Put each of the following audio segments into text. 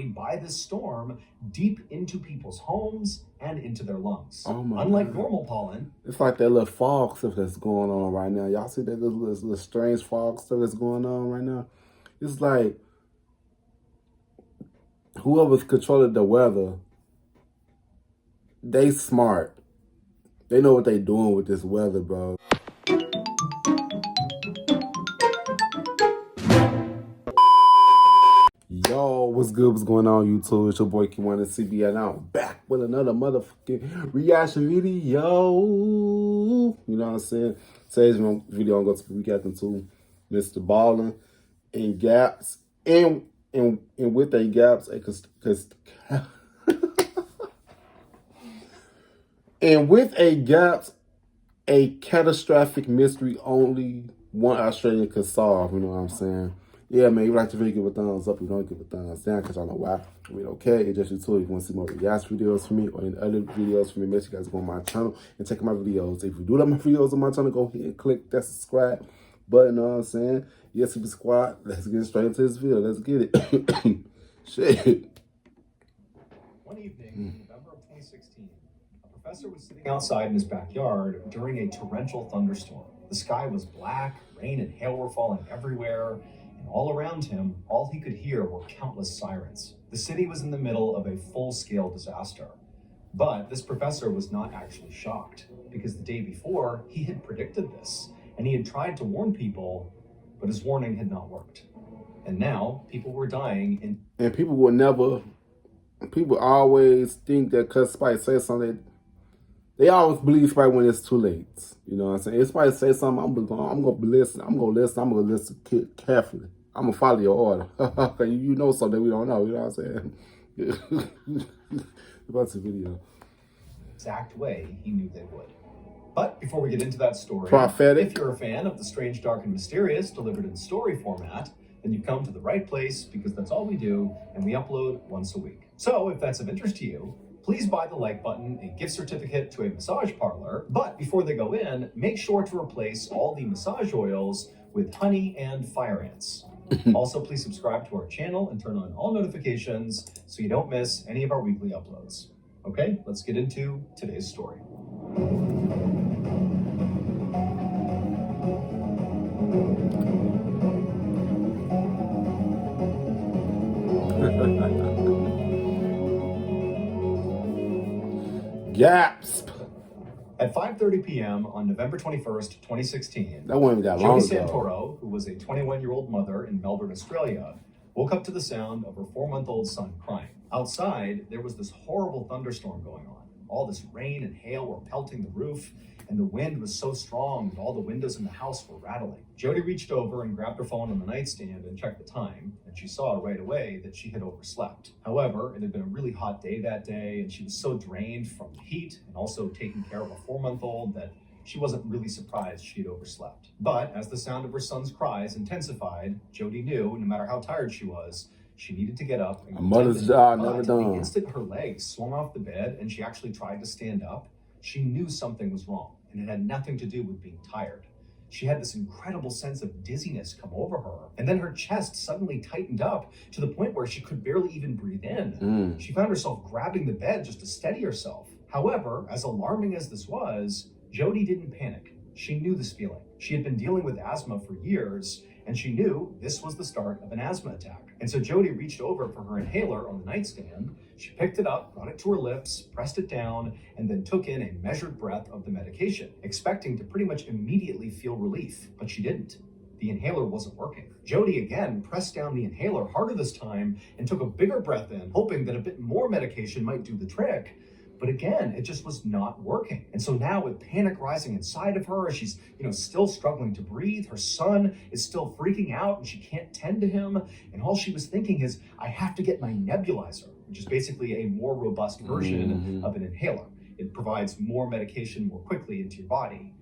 by this storm deep into people's homes and into their lungs. Oh my Unlike God. normal pollen, it's like that little fog stuff that's going on right now. Y'all see that little strange fog stuff that's going on right now? It's like whoever's controlling the weather, they smart. They know what they doing with this weather, bro. Yo, what's good? What's going on, YouTube? It's your boy Kewonis CB, and I'm back with another motherfucking reaction video. You know what I'm saying? Today's video, I'm going to be reacting to Mrballen and Gasp, and with a Gasp, and with a Gasp, a catastrophic mystery only one Australian could solve. You know what I'm saying? Yeah, man, you like the video, give a thumbs up. You don't give a thumbs down, because I know why. I mean, okay, it's just you too. If you want to see more reaction videos from me or any other videos from me, make sure you guys go on my channel and check out my videos. If you do like my videos on my channel, go ahead and click that subscribe button. You know what I'm saying? Yes, super squad. Let's get straight into this video. Let's get it. Shit. one evening in November of 2016, a professor was sitting outside in his backyard during a torrential thunderstorm. The sky was black, rain and hail were falling everywhere, and all around him, all he could hear were countless sirens. The city was in the middle of a full-scale disaster. But this professor was not actually shocked, because the day before, he had predicted this, and he had tried to warn people, but his warning had not worked. And now, people were dying and people will never, people always think that because somebody says something, they always believe somebody when it's too late. You know what I'm saying? If somebody say something, I'm gonna listen. I'm gonna listen carefully. I'm gonna follow your order. You know something we don't know. You know what I'm saying? About the video. Exact way he knew they would. But before we get into that story, Prophetic. if you're a fan of the strange, dark, and mysterious delivered in story format, then you've come to the right place, because that's all we do, and we upload once a week. So if that's of interest to you, please buy the like button, a gift certificate to a massage parlor. But before they go in, make sure to replace all the massage oils with honey and fire ants. Also, please subscribe to our channel and turn on all notifications so you don't miss any of our weekly uploads. Okay, let's get into today's story. Gasp. At 5:30 p.m. on November 21st, 2016, That one got long Jody ago. Santoro, who was a 21-year-old mother in Melbourne, Australia, woke up to the sound of her 4-month-old son crying. Outside, there was this horrible thunderstorm going on. All this rain and hail were pelting the roof, and the wind was so strong that all the windows in the house were rattling. Jody reached over and grabbed her phone on the nightstand and checked the time, and she saw right away that she had overslept. However, it had been a really hot day that day, and she was so drained from the heat and also taking care of a 4-month-old that she wasn't really surprised she had overslept. But as the sound of her son's cries intensified, Jody knew, no matter how tired she was, she needed to get up. A mother's job never The done. instant her legs swung off the bed and she actually tried to stand up, she knew something was wrong, and it had nothing to do with being tired. She had this incredible sense of dizziness come over her, and then her chest suddenly tightened up to the point where she could barely even breathe in. She found herself grabbing the bed just to steady herself. However, as alarming as this was, Jody didn't panic. She knew this feeling. She had been dealing with asthma for years, and she knew this was the start of an asthma attack. And so Jody reached over for her inhaler on the nightstand. She picked it up, brought it to her lips, pressed it down, and then took in a measured breath of the medication, expecting to pretty much immediately feel relief, but she didn't. The inhaler wasn't working. Jody again pressed down the inhaler harder this time and took a bigger breath in, hoping that a bit more medication might do the trick. But again, it just was not working. And so now, with panic rising inside of her, she's, still struggling to breathe. Her son is still freaking out and she can't tend to him. And all she was thinking is, I have to get my nebulizer, which is basically a more robust version of an inhaler. It provides more medication more quickly into your body.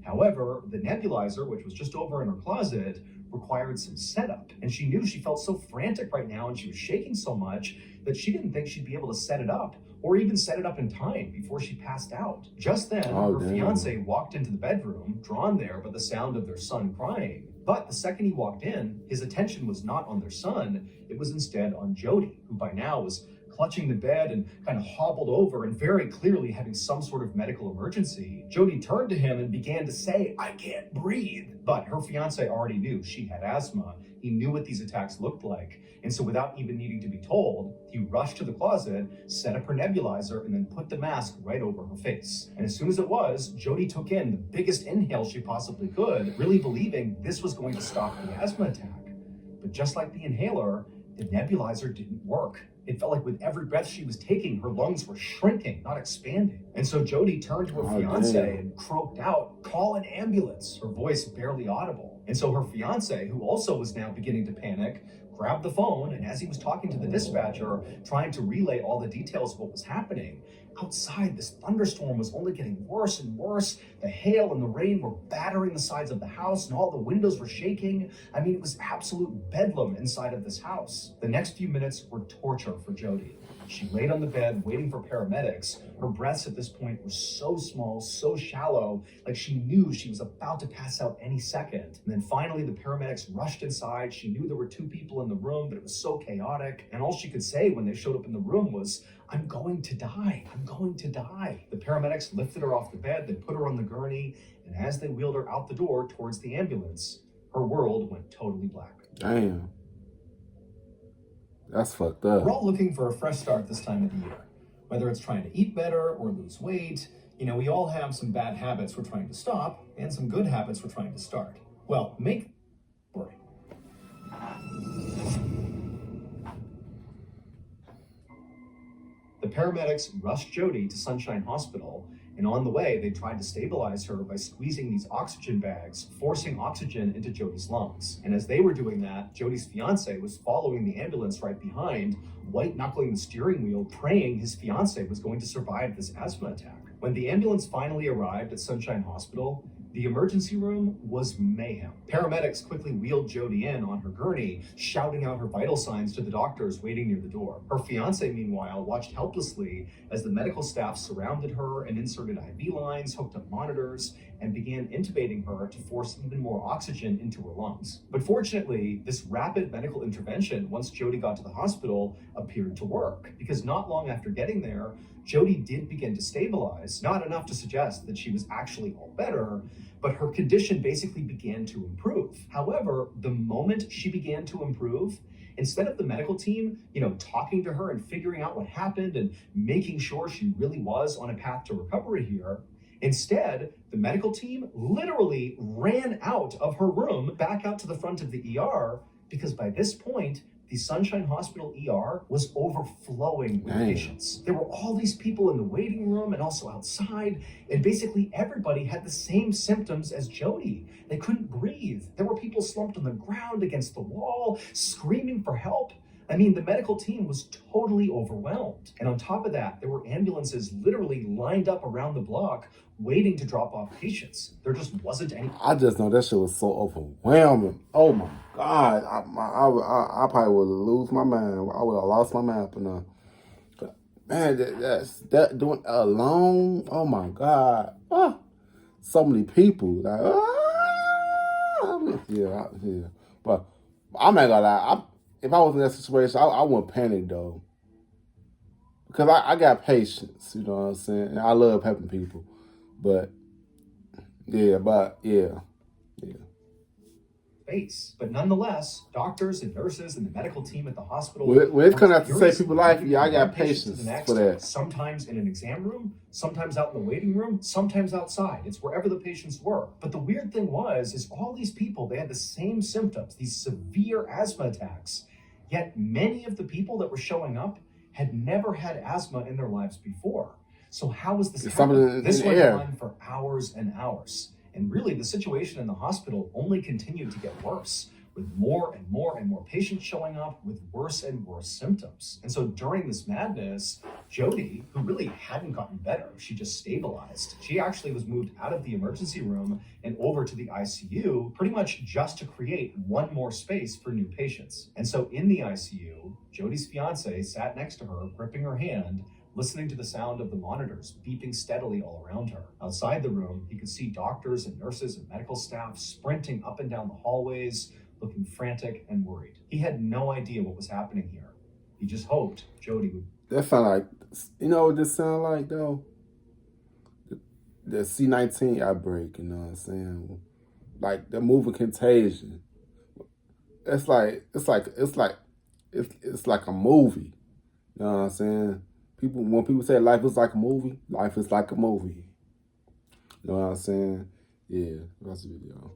However, the nebulizer, which was just over in her closet, required some setup. And she knew she felt so frantic right now and she was shaking so much that she didn't think she'd be able to set it up or even set it up in time before she passed out. Just then, her fiance walked into the bedroom, drawn there by the sound of their son crying. But the second he walked in, his attention was not on their son, it was instead on Jody, who by now was clutching the bed and kind of hobbled over and very clearly having some sort of medical emergency. Jody turned to him and began to say, "I can't breathe." But her fiance already knew she had asthma. He knew what these attacks looked like. And so without even needing to be told, he rushed to the closet, set up her nebulizer, and then put the mask right over her face. And as soon as it was, Jody took in the biggest inhale she possibly could, really believing this was going to stop the asthma attack. But just like the inhaler, the nebulizer didn't work. It felt like with every breath she was taking, her lungs were shrinking, not expanding. And so Jody turned to her fiance and croaked out, "Call an ambulance," her voice barely audible. And so her fiance, who also was now beginning to panic, grabbed the phone, and as he was talking to the dispatcher, trying to relay all the details of what was happening, outside this thunderstorm was only getting worse and worse. The hail and the rain were battering the sides of the house, and all the windows were shaking. I mean, it was absolute bedlam inside of this house. The next few minutes were torture for Jody. She laid on the bed waiting for paramedics. Her breaths at this point were so small, so shallow, like she knew she was about to pass out any second. And then finally the paramedics rushed inside. She knew there were 2 people in the room, but it was so chaotic. And all she could say when they showed up in the room was, "I'm going to die. I'm going to die." The paramedics lifted her off the bed, they put her on the gurney, and as they wheeled her out the door towards the ambulance, her world went totally black. Damn. That's fucked up. We're all looking for a fresh start this time of the year. Whether it's trying to eat better or lose weight, we all have some bad habits we're trying to stop and some good habits we're trying to start. Well, make worry. The paramedics rushed Jody to Sunshine Hospital, and on the way, they tried to stabilize her by squeezing these oxygen bags, forcing oxygen into Jody's lungs. And as they were doing that, Jody's fiance was following the ambulance right behind, white-knuckling the steering wheel, praying his fiance was going to survive this asthma attack. When the ambulance finally arrived at Sunshine Hospital, the emergency room was mayhem. Paramedics quickly wheeled Jody in on her gurney, shouting out her vital signs to the doctors waiting near the door. Her fiance, meanwhile, watched helplessly as the medical staff surrounded her and inserted IV lines, hooked up monitors, and began intubating her to force even more oxygen into her lungs. But fortunately, this rapid medical intervention, once Jody got to the hospital, appeared to work, because not long after getting there, Jody did begin to stabilize, not enough to suggest that she was actually all better, but her condition basically began to improve. However, the moment she began to improve, instead of the medical team, talking to her and figuring out what happened and making sure she really was on a path to recovery here, instead, the medical team literally ran out of her room, back out to the front of the ER, because by this point, the Sunshine Hospital ER was overflowing with patients. There were all these people in the waiting room and also outside, and basically everybody had the same symptoms as Jody. They couldn't breathe. There were people slumped on the ground against the wall, screaming for help. I mean, the medical team was totally overwhelmed. And on top of that, there were ambulances literally lined up around the block waiting to drop off patients. There just wasn't any. I just know that shit was so overwhelming. Oh my God. I probably would lose my mind. I would have lost my mind up in there. Man, that doing it alone. Oh my God. So many people. Like, yeah. But I'm not gonna lie. If I was in that situation, I wouldn't panic though. Because I got patience, you know what I'm saying? And I love helping people. But yeah. Face. But nonetheless, doctors and nurses and the medical team at the hospital. Well, it's kind of to save people's life. Yeah, I got patience for that. Sometimes in an exam room, sometimes out in the waiting room, sometimes outside. It's wherever the patients were. But the weird thing is all these people, they had the same symptoms, these severe asthma attacks. Yet many of the people that were showing up had never had asthma in their lives before. So how was this happening? This went on for hours and hours. And really, the situation in the hospital only continued to get worse, with more and more patients showing up with worse and worse symptoms. And so during this madness, Jody, who really hadn't gotten better, she just stabilized. She actually was moved out of the emergency room and over to the ICU, pretty much just to create one more space for new patients. And so in the ICU, Jody's fiance sat next to her, gripping her hand, listening to the sound of the monitors beeping steadily all around her. Outside the room, he could see doctors and nurses and medical staff sprinting up and down the hallways, looking frantic and worried. He had no idea what was happening here. He just hoped Jody would. That sound like, you know what this sound like though? The C-19 outbreak, you know what I'm saying? Like the movie Contagion. It's like a movie. You know what I'm saying? When people say life is like a movie, life is like a movie. You know what I'm saying? Yeah, that's the video.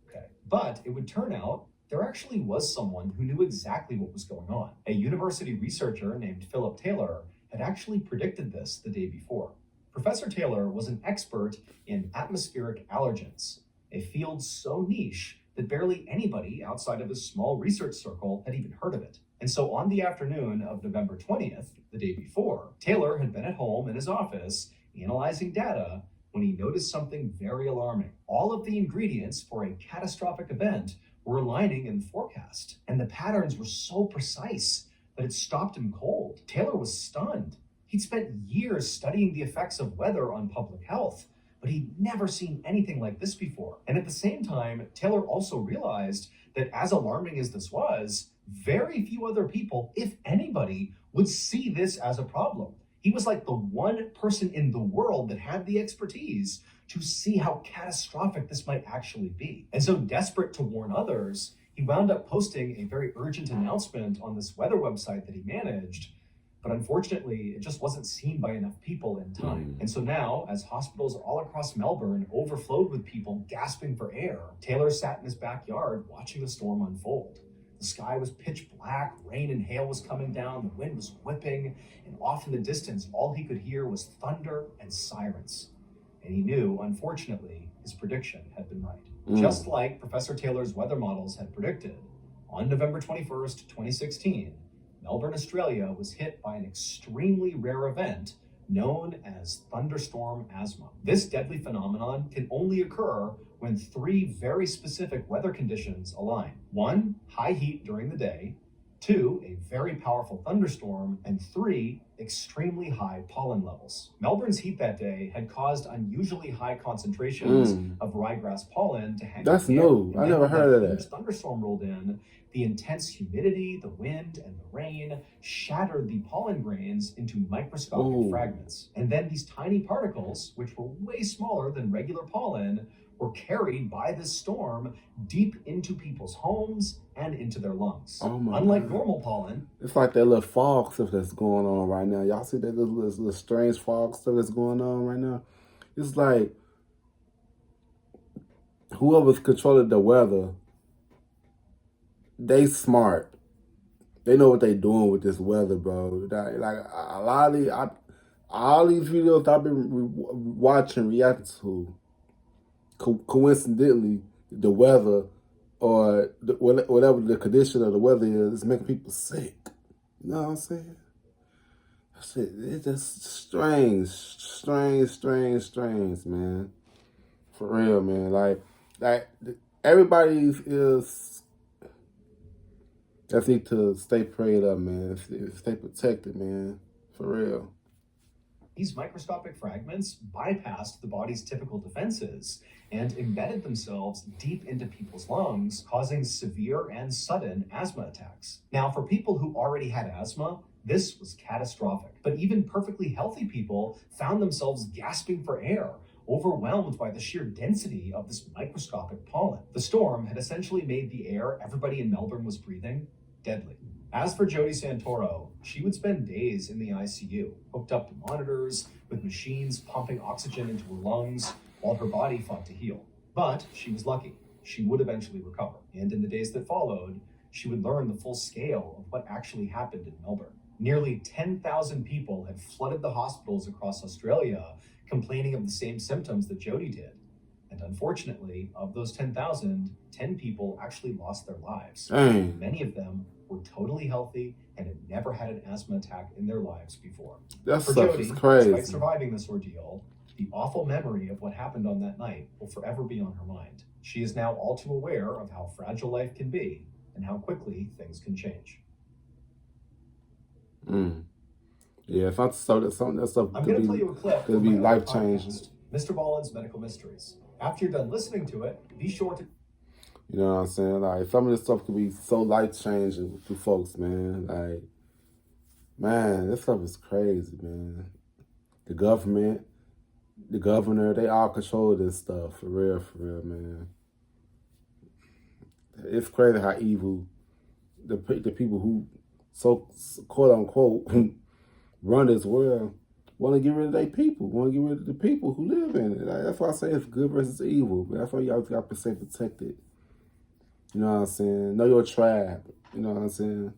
Okay. But it would turn out there actually was someone who knew exactly what was going on. A university researcher named Philip Taylor had actually predicted this the day before. Professor Taylor was an expert in atmospheric allergens, a field so niche that barely anybody outside of his small research circle had even heard of it. And so on the afternoon of November 20th, the day before, Taylor had been at home in his office analyzing data when he noticed something very alarming. All of the ingredients for a catastrophic event were aligning in the forecast, and the patterns were so precise that it stopped him cold. Taylor was stunned. He'd spent years studying the effects of weather on public health, but he'd never seen anything like this before. And at the same time, Taylor also realized that as alarming as this was, very few other people, if anybody, would see this as a problem. He was like the one person in the world that had the expertise to see how catastrophic this might actually be. And so desperate to warn others, he wound up posting a very urgent announcement on this weather website that he managed. But unfortunately, it just wasn't seen by enough people in time. And so now, as hospitals all across Melbourne overflowed with people gasping for air, Taylor sat in his backyard watching the storm unfold. The sky was pitch black, rain and hail was coming down, the wind was whipping, and off in the distance, all he could hear was thunder and sirens. And he knew, unfortunately, his prediction had been right. Just like Professor Taylor's weather models had predicted, on November 21st, 2016, Melbourne, Australia was hit by an extremely rare event known as thunderstorm asthma. This deadly phenomenon can only occur when three very specific weather conditions align. 1, high heat during the day. 2, a very powerful thunderstorm. And 3, extremely high pollen levels. Melbourne's heat that day had caused unusually high concentrations of ryegrass pollen to hang. That's new. I never heard of that. When the thunderstorm rolled in, the intense humidity, the wind, and the rain shattered the pollen grains into microscopic fragments. And then these tiny particles, which were way smaller than regular pollen, were carried by this storm deep into people's homes and into their lungs. Unlike normal pollen. It's like that little fog stuff that's going on right now. Y'all see that little strange fog stuff that's going on right now? It's like whoever's controlling the weather, they smart. They know what they doing with this weather, bro. Like a lot of all these videos I've been watching, reacting to, coincidentally, the weather or whatever the condition of the weather is making people sick. You know what I'm saying? It's just strange, man. For real, man. Like everybody is just need to stay prayed up, man. Stay protected, man. For real. These microscopic fragments bypassed the body's typical defenses and embedded themselves deep into people's lungs, causing severe and sudden asthma attacks. Now, for people who already had asthma, this was catastrophic. But even perfectly healthy people found themselves gasping for air, overwhelmed by the sheer density of this microscopic pollen. The storm had essentially made the air everybody in Melbourne was breathing deadly. As for Jody Santoro, she would spend days in the ICU, hooked up to monitors, with machines pumping oxygen into her lungs, while her body fought to heal. But she was lucky. She would eventually recover. And in the days that followed, she would learn the full scale of what actually happened in Melbourne. Nearly 10,000 people had flooded the hospitals across Australia, complaining of the same symptoms that Jody did. And unfortunately, of those 10,000, 10 people actually lost their lives. Many of them were totally healthy and had never had an asthma attack in their lives before. That For stuff Jody, is crazy. despite surviving this ordeal, the awful memory of what happened on that night will forever be on her mind. She is now all too aware of how fragile life can be and how quickly things can change. Yeah, if I saw that something, that stuff I'm going to play you a clip. Could be life changing. Mrballen's Medical Mysteries. After you're done listening to it, be sure to. You know what I'm saying? Like, some of this stuff could be so life changing to folks, man. Like, man, this stuff is crazy, man. The government, the governor, they all control this stuff, for real, man. It's crazy how evil the people who, so quote unquote, run this world want to get rid of their people, want to get rid of the people who live in it. Like, that's why I say it's good versus evil. But that's why you always got to stay protected. You know what I'm saying? Know your tribe. You know what I'm saying?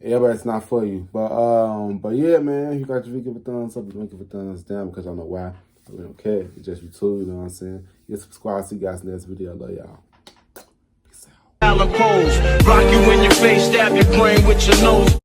Everybody's not for you. But yeah, man, you got to give a thumbs up. You don't give a thumbs down because I don't know why. We don't care. It's just you too, you know what I'm saying? You subscribe. See you guys in the next video. I love y'all. Peace out. Pose, rock you in your face, stab your brain with your nose.